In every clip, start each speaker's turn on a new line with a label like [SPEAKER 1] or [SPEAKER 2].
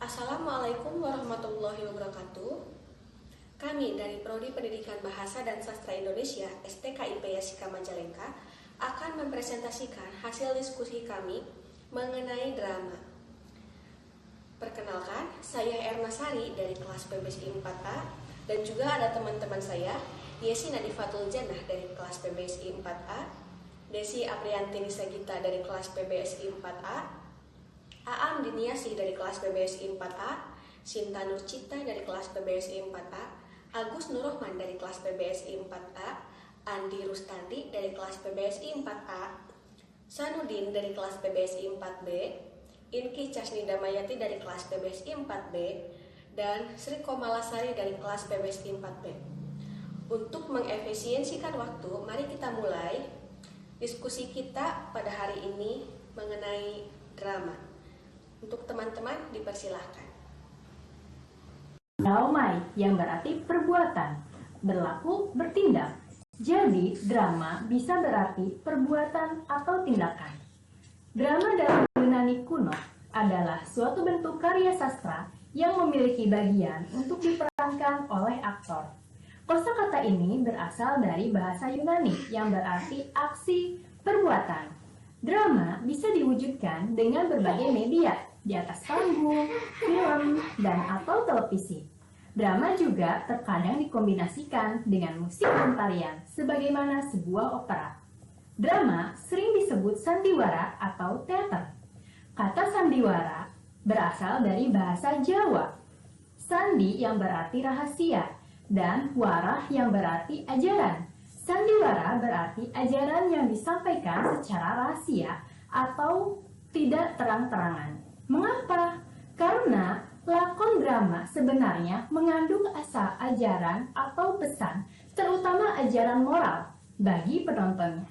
[SPEAKER 1] Assalamualaikum warahmatullahi wabarakatuh. Kami dari Prodi Pendidikan Bahasa dan Sastra Indonesia STKIP Yasika Majalengka akan mempresentasikan hasil diskusi kami mengenai drama. Perkenalkan, saya Erna Sari dari kelas PBSI 4A dan juga ada teman-teman saya, Yesi Nadifatul Jannah dari kelas PBSI 4A, Desi Aprianti Nisagita dari kelas PBSI 4A, Aam Diniasi dari kelas PBSI 4A, Sinta Nurcita dari kelas PBSI 4A, Agus Nurrohman dari kelas PBSI 4A, Andi Rustandi dari kelas PBSI 4A, Sanudin dari kelas PBSI 4B, Inki Casnida Mayati dari kelas PBSI 4B, dan Sri Komalasari dari kelas PBSI 4B. Untuk mengefisiensikan waktu, mari kita mulai diskusi kita pada hari ini mengenai drama. Untuk teman-teman dipersilahkan.
[SPEAKER 2] Daumai yang berarti perbuatan, berlaku, bertindak. Jadi drama bisa berarti perbuatan atau tindakan. Drama dalam Yunani kuno adalah suatu bentuk karya sastra yang memiliki bagian untuk diperankan oleh aktor. Kosakata ini berasal dari bahasa Yunani yang berarti aksi, perbuatan. Drama bisa diwujudkan dengan berbagai media, di atas panggung, film, dan atau televisi. Drama juga terkadang dikombinasikan dengan musik dan tarian, sebagaimana sebuah opera. Drama sering disebut sandiwara atau teater. Kata sandiwara berasal dari bahasa Jawa. Sandi yang berarti rahasia, dan wara yang berarti ajaran. Sandiwara berarti ajaran yang disampaikan secara rahasia atau tidak terang-terangan. Mengapa? Karena lakon drama sebenarnya mengandung asa ajaran atau pesan, terutama ajaran moral bagi penontonnya.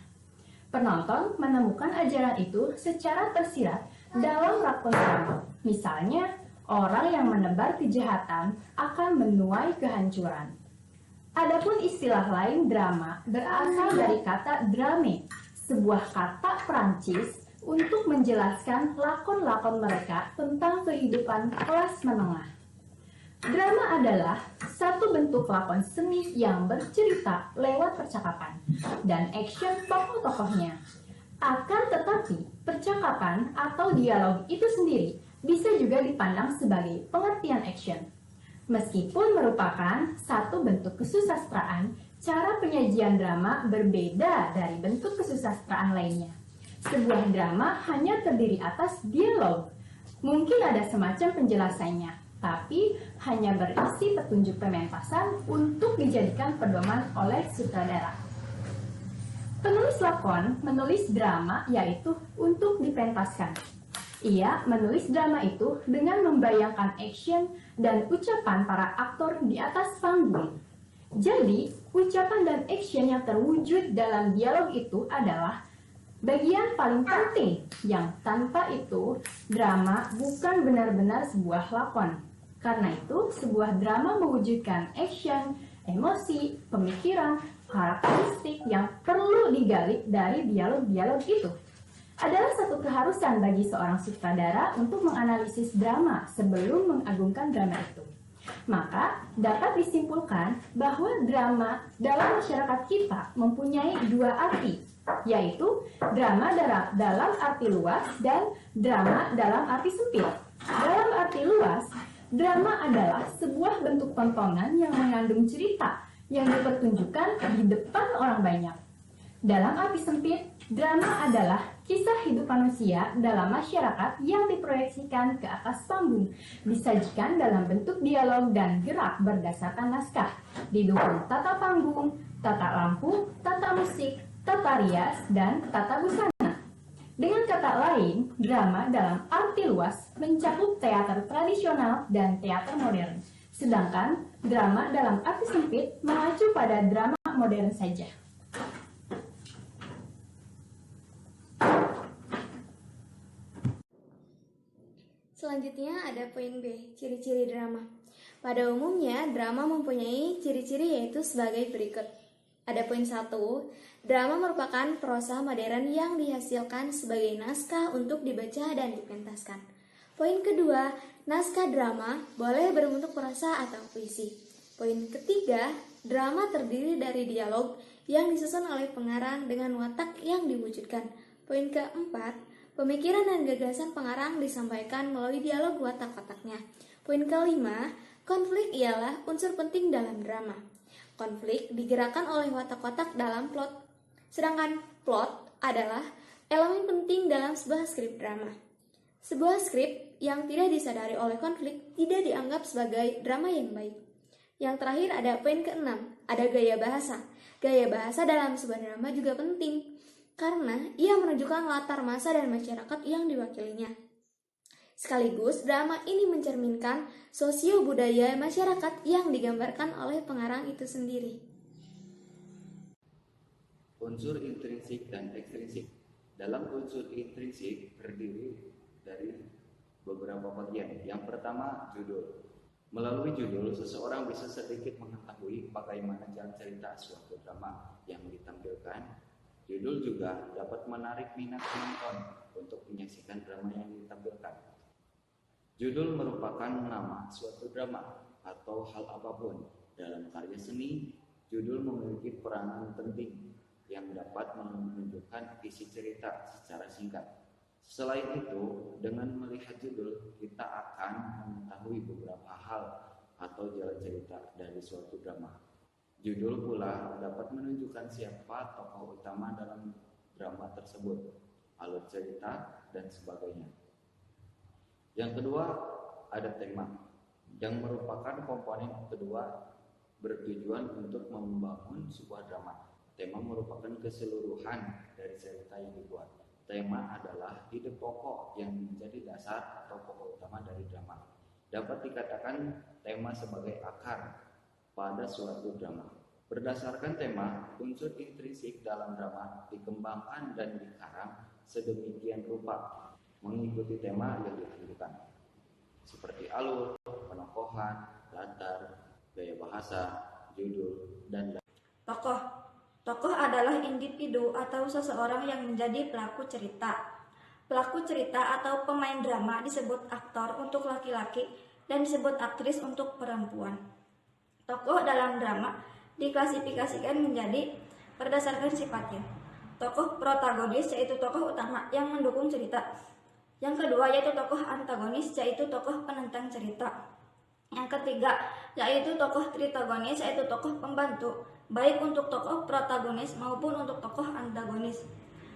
[SPEAKER 2] Penonton menemukan ajaran itu secara tersirat dalam lakon drama. Misalnya, orang yang menebar kejahatan akan menuai kehancuran. Adapun istilah lain drama berasal dari kata drame, sebuah kata Prancis untuk menjelaskan lakon-lakon mereka tentang kehidupan kelas menengah. Drama adalah satu bentuk lakon seni yang bercerita lewat percakapan dan action tokoh-tokohnya. Akan tetapi, percakapan atau dialog itu sendiri bisa juga dipandang sebagai pengertian action. Meskipun merupakan satu bentuk kesusastraan, cara penyajian drama berbeda dari bentuk kesusastraan lainnya. Sebuah drama hanya terdiri atas dialog. Mungkin ada semacam penjelasannya, tapi hanya berisi petunjuk pementasan untuk dijadikan pedoman oleh sutradara. Penulis lakon menulis drama yaitu untuk dipentaskan. Ia menulis drama itu dengan membayangkan action dan ucapan para aktor di atas panggung. Jadi, ucapan dan action yang terwujud dalam dialog itu adalah bagian paling penting yang tanpa itu drama bukan benar-benar sebuah lakon. Karena itu, sebuah drama mewujudkan action, emosi, pemikiran, karakteristik yang perlu digali dari dialog-dialog itu. Adalah satu keharusan bagi seorang sutradara untuk menganalisis drama sebelum mengagungkan drama itu. Maka dapat disimpulkan bahwa drama dalam masyarakat kita mempunyai dua arti, yaitu drama dalam arti luas dan drama dalam arti sempit. Dalam arti luas, drama adalah sebuah bentuk tontonan yang mengandung cerita yang dipertunjukkan di depan orang banyak. Dalam arti sempit, drama adalah kisah hidup manusia dalam masyarakat yang diproyeksikan ke atas panggung, disajikan dalam bentuk dialog dan gerak berdasarkan naskah, didukung tata panggung, tata lampu, tata musik, tata rias, dan tata busana. Dengan kata lain, drama dalam arti luas mencakup teater tradisional dan teater modern, sedangkan drama dalam arti sempit mengacu pada drama modern saja.
[SPEAKER 3] Selanjutnya ada poin B, ciri-ciri drama. Pada umumnya, drama mempunyai ciri-ciri yaitu sebagai berikut. Ada poin 1, drama merupakan prosa modern yang dihasilkan sebagai naskah untuk dibaca dan dipentaskan. Poin kedua, naskah drama boleh berbentuk prosa atau puisi. Poin ketiga, drama terdiri dari dialog yang disusun oleh pengarang dengan watak yang diwujudkan. Poin keempat, pemikiran dan gagasan pengarang disampaikan melalui dialog watak-wataknya. Poin kelima, konflik ialah unsur penting dalam drama. Konflik digerakkan oleh watak-watak dalam plot, sedangkan plot adalah elemen penting dalam sebuah skrip drama. Sebuah skrip yang tidak disadari oleh konflik tidak dianggap sebagai drama yang baik. Yang terakhir ada poin keenam, ada gaya bahasa. Gaya bahasa dalam sebuah drama juga penting, karena ia menunjukkan latar masa dan masyarakat yang diwakilinya. Sekaligus, drama ini mencerminkan sosio-budaya masyarakat yang digambarkan oleh pengarang itu sendiri.
[SPEAKER 4] Unsur intrinsik dan ekstrinsik. Dalam unsur intrinsik terdiri dari beberapa bagian. Yang pertama, judul. Melalui judul, seseorang bisa sedikit mengetahui bagaimana jalan cerita suatu drama yang ditampilkan. Judul juga dapat menarik minat penonton untuk menyaksikan drama yang ditampilkan. Judul merupakan nama suatu drama atau hal apapun. Dalam karya seni, judul memiliki peranan penting yang dapat menunjukkan isi cerita secara singkat. Selain itu, dengan melihat judul, kita akan mengetahui beberapa hal atau jalan cerita dari suatu drama. Judul pula dapat menunjukkan siapa tokoh utama dalam drama tersebut, alur cerita, dan sebagainya. Yang kedua, ada tema, yang merupakan komponen kedua bertujuan untuk membangun sebuah drama. Tema merupakan keseluruhan dari cerita yang dibuat. Tema adalah ide pokok yang menjadi dasar atau pokok utama dari drama. Dapat dikatakan tema sebagai akar pada suatu drama. Berdasarkan tema, unsur intrinsik dalam drama dikembangkan dan dikarang sedemikian rupa mengikuti tema yang ditentukan, seperti alur, penokohan, latar, gaya bahasa, judul, dan
[SPEAKER 5] Tokoh. Tokoh adalah individu atau seseorang yang menjadi pelaku cerita. Pelaku cerita atau pemain drama disebut aktor untuk laki-laki dan disebut aktris untuk perempuan. Tokoh dalam drama diklasifikasikan menjadi berdasarkan sifatnya. Tokoh protagonis yaitu tokoh utama yang mendukung cerita. Yang kedua yaitu tokoh antagonis yaitu tokoh penentang cerita. Yang ketiga yaitu tokoh tritagonis yaitu tokoh pembantu, baik untuk tokoh protagonis maupun untuk tokoh antagonis.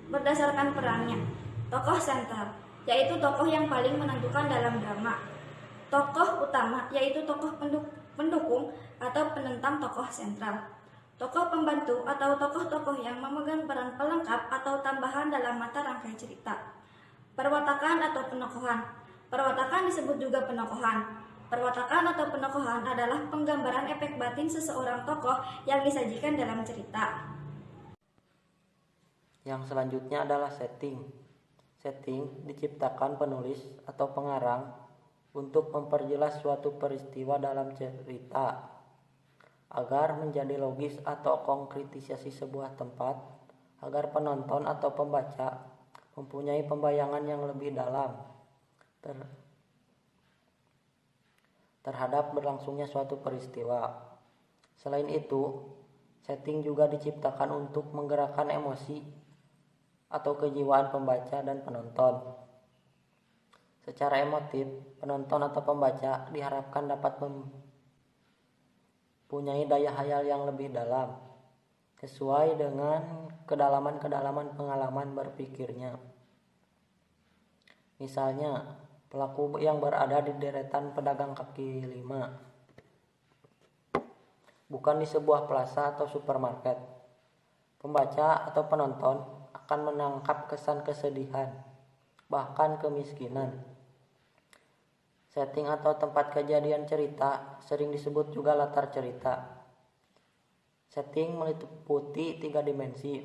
[SPEAKER 5] Berdasarkan perannya, tokoh sentral yaitu tokoh yang paling menentukan dalam drama. Tokoh utama yaitu tokoh pendukung atau penentang tokoh sentral. Tokoh pembantu atau tokoh-tokoh yang memegang peran pelengkap atau tambahan dalam mata rangkai cerita. Perwatakan atau penokohan. Perwatakan disebut juga penokohan. Perwatakan atau penokohan adalah penggambaran efek batin seseorang tokoh yang disajikan dalam cerita.
[SPEAKER 6] Yang selanjutnya adalah setting. Setting diciptakan penulis atau pengarang untuk memperjelas suatu peristiwa dalam cerita agar menjadi logis atau konkretisasi sebuah tempat, agar penonton atau pembaca mempunyai pembayangan yang lebih dalam terhadap berlangsungnya suatu peristiwa. Selain itu, setting juga diciptakan untuk menggerakkan emosi atau kejiwaan pembaca dan penonton. Secara emotif, penonton atau pembaca diharapkan dapat mempunyai daya hayal yang lebih dalam, sesuai dengan kedalaman-kedalaman pengalaman berpikirnya. Misalnya, pelaku yang berada di deretan pedagang kaki lima, bukan di sebuah plaza atau supermarket. Pembaca atau penonton akan menangkap kesan kesedihan, bahkan kemiskinan. Setting atau tempat kejadian cerita sering disebut juga latar cerita. Setting meliputi 3 dimensi: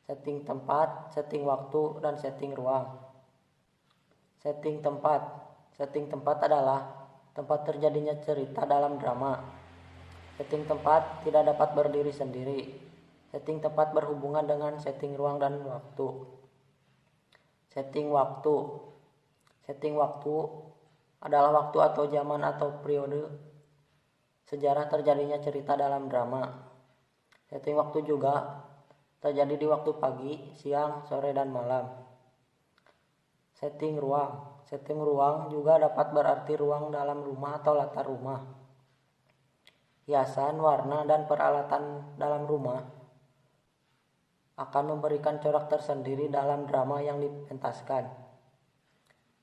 [SPEAKER 6] setting tempat, setting waktu, dan setting ruang. Setting tempat. Setting tempat adalah tempat terjadinya cerita dalam drama. Setting tempat tidak dapat berdiri sendiri. Setting tempat berhubungan dengan setting ruang dan waktu. Setting waktu. Setting waktu adalah waktu atau zaman atau periode sejarah terjadinya cerita dalam drama. Setting waktu juga terjadi di waktu pagi, siang, sore, dan malam. Setting ruang. Setting ruang juga dapat berarti ruang dalam rumah atau latar rumah. Hiasan, warna, dan peralatan dalam rumah akan memberikan corak tersendiri dalam drama yang dipentaskan.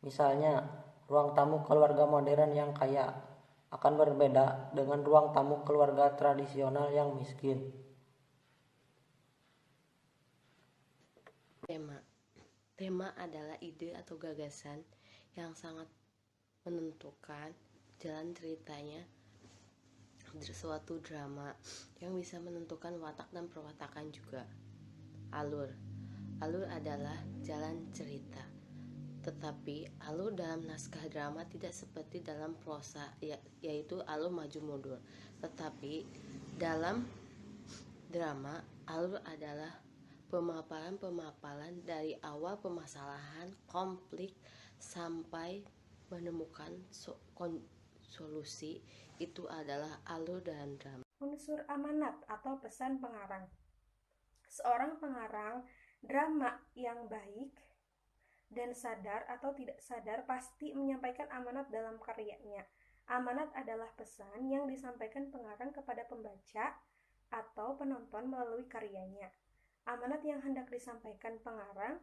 [SPEAKER 6] Misalnya, ruang tamu keluarga modern yang kaya akan berbeda dengan ruang tamu keluarga tradisional yang miskin.
[SPEAKER 7] Tema adalah ide atau gagasan yang sangat menentukan jalan ceritanya suatu drama, yang bisa menentukan watak dan perwatakan juga. Alur adalah jalan cerita, tetapi alur dalam naskah drama tidak seperti dalam prosa, yaitu alur maju mundur. Tetapi dalam drama, alur adalah pemaparan dari awal permasalahan konflik sampai menemukan solusi. Itu adalah alur dalam drama.
[SPEAKER 8] Unsur amanat atau pesan pengarang. Seorang pengarang drama yang baik dan sadar atau tidak sadar pasti menyampaikan amanat dalam karyanya. Amanat adalah pesan yang disampaikan pengarang kepada pembaca atau penonton melalui karyanya. Amanat yang hendak disampaikan pengarang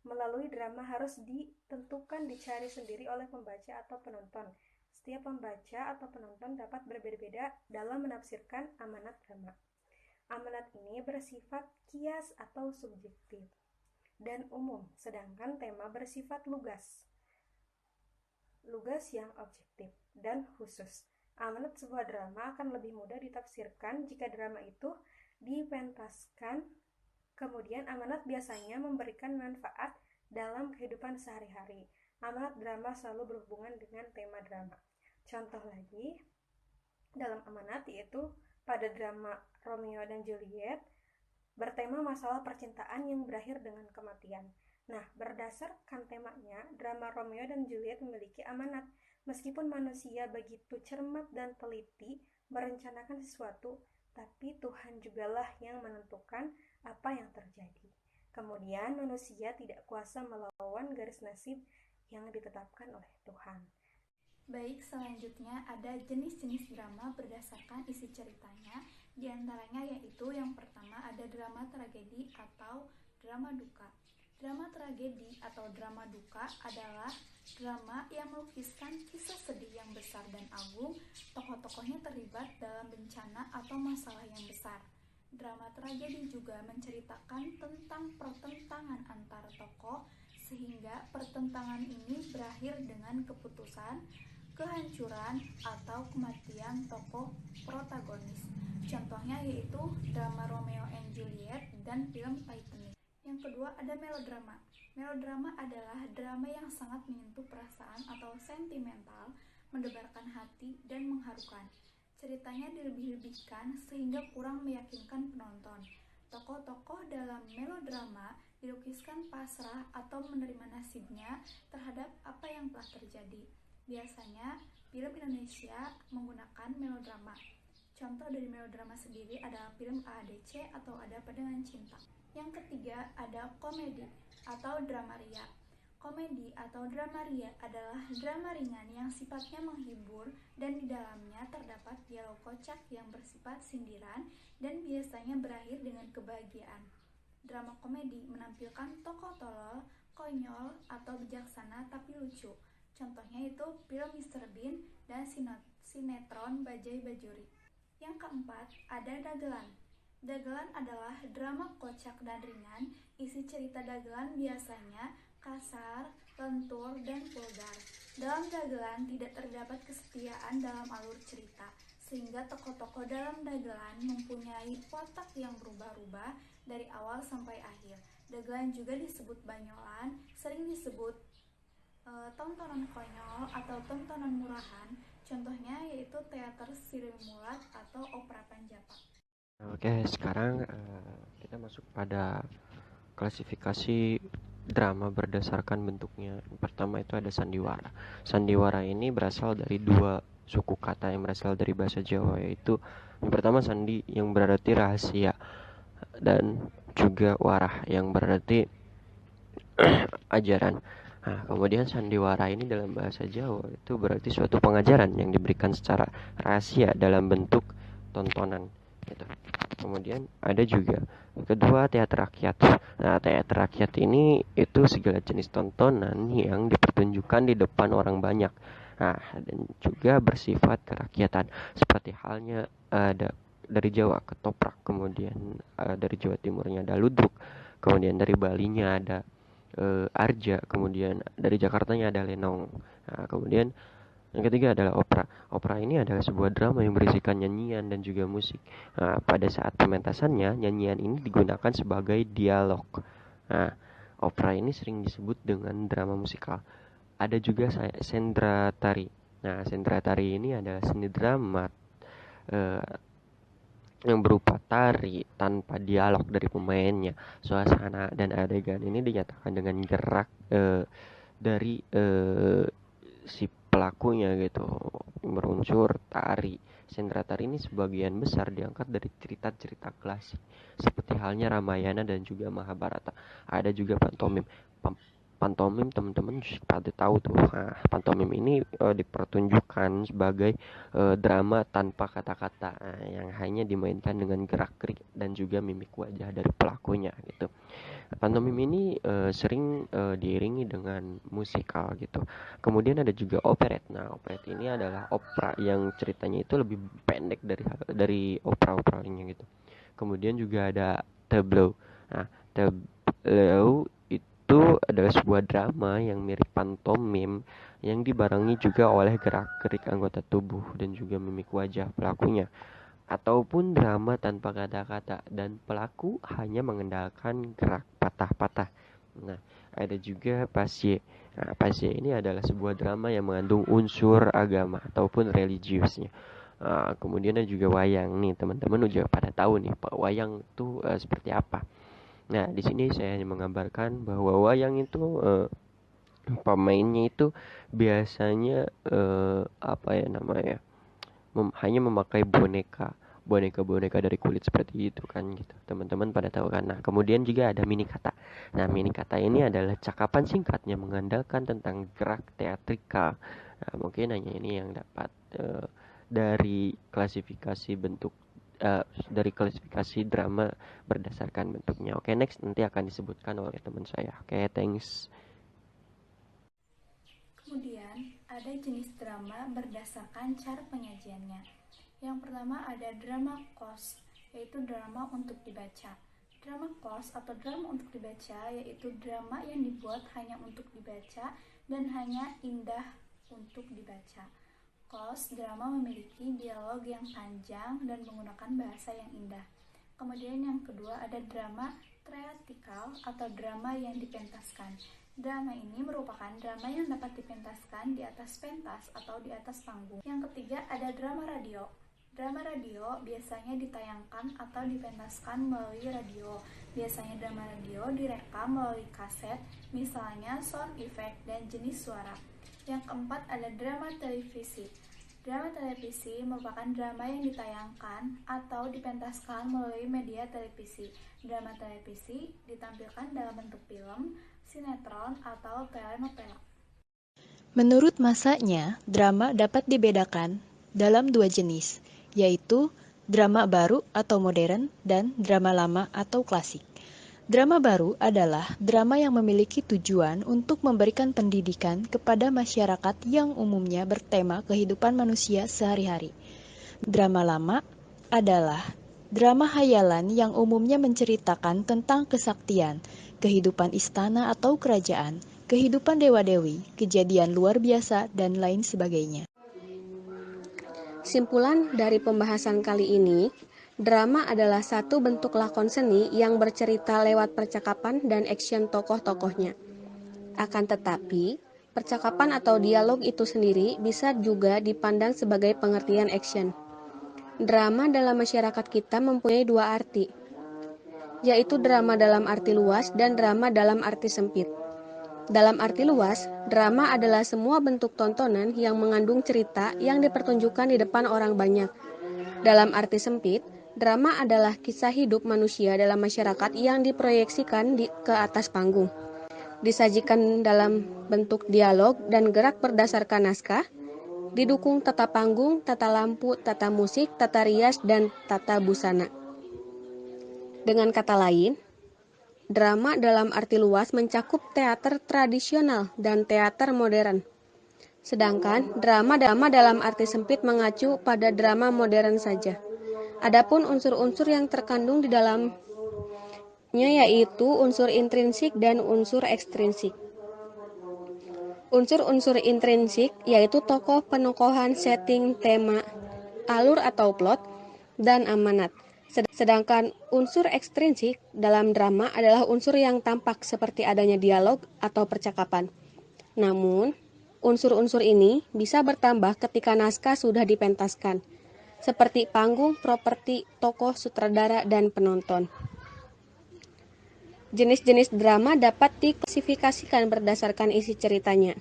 [SPEAKER 8] melalui drama harus ditentukan dicari sendiri oleh pembaca atau penonton. Setiap pembaca atau penonton dapat berbeda-beda dalam menafsirkan amanat drama. Amanat ini bersifat kias atau subjektif dan umum, sedangkan tema bersifat lugas yang objektif dan khusus. Amanat sebuah drama akan lebih mudah ditafsirkan jika drama itu dipentaskan. Kemudian amanat biasanya memberikan manfaat dalam kehidupan sehari-hari. Amanat drama selalu berhubungan dengan tema drama. Contoh lagi dalam amanat yaitu pada drama Romeo dan Juliet bertema masalah percintaan yang berakhir dengan kematian. Nah, berdasarkan temanya, drama Romeo dan Juliet memiliki amanat. Meskipun manusia begitu cermat dan teliti merencanakan sesuatu, tapi Tuhan jugalah yang menentukan apa yang terjadi. Kemudian manusia tidak kuasa melawan garis nasib yang ditetapkan oleh Tuhan.
[SPEAKER 3] Baik, selanjutnya ada jenis-jenis drama berdasarkan isi ceritanya. Di antaranya yaitu yang pertama ada drama tragedi atau drama duka. Drama tragedi atau drama duka adalah drama yang melukiskan kisah sedih yang besar dan agung. Tokoh-tokohnya terlibat dalam bencana atau masalah yang besar. Drama tragedi juga menceritakan tentang pertentangan antar tokoh, sehingga pertentangan ini berakhir dengan keputusan, kehancuran, atau kematian tokoh protagonis. Contohnya yaitu drama Romeo and Juliet dan film Titanic. Yang kedua ada melodrama. Melodrama adalah drama yang sangat menyentuh perasaan atau sentimental, mendebarkan hati, dan mengharukan. Ceritanya dilebih-lebihkan sehingga kurang meyakinkan penonton. Tokoh-tokoh dalam melodrama dilukiskan pasrah atau menerima nasibnya terhadap apa yang telah terjadi. Biasanya, film Indonesia menggunakan melodrama. Contoh dari melodrama sendiri adalah film AADC atau Ada Apa Dengan Cinta. Yang ketiga ada komedi atau drama ria. Komedi atau drama ria adalah drama ringan yang sifatnya menghibur dan di dalamnya terdapat dialog kocak yang bersifat sindiran dan biasanya berakhir dengan kebahagiaan. Drama komedi menampilkan tokoh tolol, konyol, atau bijaksana tapi lucu. Contohnya itu film Mr. Bean dan sinetron Bajai Bajuri. Yang keempat ada dagelan. Dagelan adalah drama kocak dan ringan. Isi cerita dagelan biasanya kasar, lentur, dan vulgar. Dalam dagelan tidak terdapat kesetiaan dalam alur cerita, sehingga tokoh-tokoh dalam dagelan mempunyai watak yang berubah-ubah dari awal sampai akhir. Dagelan juga disebut banyolan, sering disebut tontonan konyol atau tontonan murahan. Contohnya yaitu teater Sirimulat atau opera Panjapa.
[SPEAKER 9] Oke, sekarang kita masuk pada klasifikasi drama berdasarkan bentuknya. Pertama itu ada sandiwara. Sandiwara ini berasal dari dua suku kata yang berasal dari bahasa Jawa, yaitu yang pertama sandi yang berarti rahasia dan juga warah yang berarti ajaran. Nah, kemudian sandiwara ini dalam bahasa Jawa itu berarti suatu pengajaran yang diberikan secara rahasia dalam bentuk tontonan gitu. Kemudian ada juga kedua teater rakyat. Nah, teater rakyat ini itu segala jenis tontonan yang dipertunjukkan di depan orang banyak. Nah, dan juga bersifat kerakyatan. Seperti halnya ada dari Jawa ketoprak, kemudian dari Jawa Timurnya ada ludruk, kemudian dari Balinya ada arja, kemudian dari Jakartanya ada lenong. Nah, kemudian yang ketiga adalah opera. Opera ini adalah sebuah drama yang berisikan nyanyian dan juga musik. Nah, pada saat pementasannya, nyanyian ini digunakan sebagai dialog. Nah, opera ini sering disebut dengan drama musikal. Ada juga sendra tari. Nah, sendra tari ini adalah seni drama yang berupa tari tanpa dialog dari pemainnya. Suasana dan adegan ini dinyatakan dengan gerak dari si pelakunya gitu, meruncur tari. Sendra tari ini sebagian besar diangkat dari cerita-cerita klasik seperti halnya Ramayana dan juga Mahabharata. Ada juga pantomim. Pantomim teman-teman pada tahu tuh. Nah, pantomim ini dipertunjukkan sebagai drama tanpa kata-kata yang hanya dimainkan dengan gerak-gerik dan juga mimik wajah dari pelakunya gitu. Pantomim ini sering diiringi dengan musikal gitu. Kemudian ada juga operet. Nah, operet ini adalah opera yang ceritanya itu lebih pendek dari opera-opera lainnya gitu. Kemudian juga ada tableau. Nah, tableau itu adalah sebuah drama yang mirip pantomim yang dibarengi juga oleh gerak-gerik anggota tubuh dan juga mimik wajah pelakunya, ataupun drama tanpa kata-kata dan pelaku hanya mengandalkan gerak patah-patah. Nah, ada juga pasye. Nah, pasye ini adalah sebuah drama yang mengandung unsur agama ataupun religiusnya. Kemudian ada juga wayang nih, teman-teman udah pada tahu nih Pak wayang itu seperti apa. Nah, di sini saya hanya menggambarkan bahwa wayang itu pemainnya itu biasanya hanya memakai boneka dari kulit seperti itu kan gitu. Teman-teman pada tahu kan. Nah, kemudian juga ada mini kata. Nah, mini kata ini adalah cakapan singkat yang mengandalkan tentang gerak teatrikal. Nah, mungkin hanya ini yang dapat dari klasifikasi drama berdasarkan bentuknya. Oke, next nanti akan disebutkan oleh teman saya. Oke, thanks.
[SPEAKER 3] Kemudian ada jenis drama berdasarkan cara penyajiannya. Yang pertama ada drama kos, yaitu drama untuk dibaca. Drama kos atau drama untuk dibaca yaitu drama yang dibuat hanya untuk dibaca dan hanya indah untuk dibaca. Kos drama memiliki dialog yang panjang dan menggunakan bahasa yang indah. Kemudian yang kedua ada drama theatrical atau drama yang dipentaskan. Drama ini merupakan drama yang dapat dipentaskan di atas pentas atau di atas panggung. Yang ketiga ada drama radio. Drama radio biasanya ditayangkan atau dipentaskan melalui radio. Biasanya drama radio direkam melalui kaset, misalnya sound effect dan jenis suara. Yang keempat ada drama televisi. Drama televisi merupakan drama yang ditayangkan atau dipentaskan melalui media televisi. Drama televisi ditampilkan dalam bentuk film, sinetron, atau telenovela.
[SPEAKER 10] Menurut masanya, drama dapat dibedakan dalam dua jenis, yaitu drama baru atau modern dan drama lama atau klasik. Drama baru adalah drama yang memiliki tujuan untuk memberikan pendidikan kepada masyarakat yang umumnya bertema kehidupan manusia sehari-hari. Drama lama adalah drama hayalan yang umumnya menceritakan tentang kesaktian, kehidupan istana atau kerajaan, kehidupan dewa-dewi, kejadian luar biasa, dan lain sebagainya.
[SPEAKER 1] Simpulan dari pembahasan kali ini, drama adalah satu bentuk lakon seni yang bercerita lewat percakapan dan action tokoh-tokohnya. Akan tetapi, percakapan atau dialog itu sendiri bisa juga dipandang sebagai pengertian action. Drama dalam masyarakat kita mempunyai dua arti, yaitu drama dalam arti luas dan drama dalam arti sempit. Dalam arti luas, drama adalah semua bentuk tontonan yang mengandung cerita yang dipertunjukkan di depan orang banyak. Dalam arti sempit, drama adalah kisah hidup manusia dalam masyarakat yang diproyeksikan ke atas panggung. Disajikan dalam bentuk dialog dan gerak berdasarkan naskah, didukung tata panggung, tata lampu, tata musik, tata rias, dan tata busana. Dengan kata lain, drama dalam arti luas mencakup teater tradisional dan teater modern. Sedangkan drama dalam arti sempit mengacu pada drama modern saja. Adapun unsur-unsur yang terkandung di dalamnya yaitu unsur intrinsik dan unsur ekstrinsik. Unsur-unsur intrinsik yaitu tokoh, penokohan, setting, tema, alur atau plot, dan amanat. Sedangkan unsur ekstrinsik dalam drama adalah unsur yang tampak seperti adanya dialog atau percakapan. Namun, unsur-unsur ini bisa bertambah ketika naskah sudah dipentaskan, seperti panggung, properti, tokoh, sutradara, dan penonton. Jenis-jenis drama dapat diklasifikasikan berdasarkan isi ceritanya.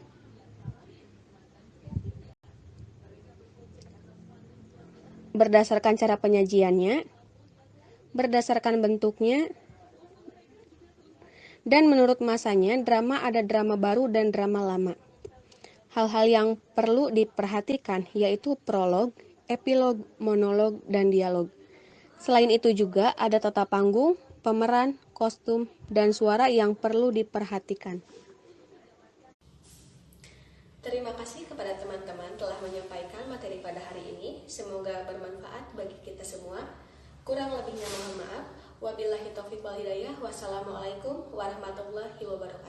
[SPEAKER 1] Berdasarkan cara penyajiannya, berdasarkan bentuknya, dan menurut masanya, drama ada drama baru dan drama lama. Hal-hal yang perlu diperhatikan yaitu prolog, epilog, monolog, dan dialog. Selain itu juga ada tata panggung, pemeran, kostum, dan suara yang perlu diperhatikan. Terima kasih kepada teman-teman telah menyampaikan materi pada hari ini. Semoga bermanfaat bagi kita semua. Kurang lebihnya mohon maaf. Wabillahi taufiq wal hidayah. Wassalamualaikum warahmatullahi wabarakatuh.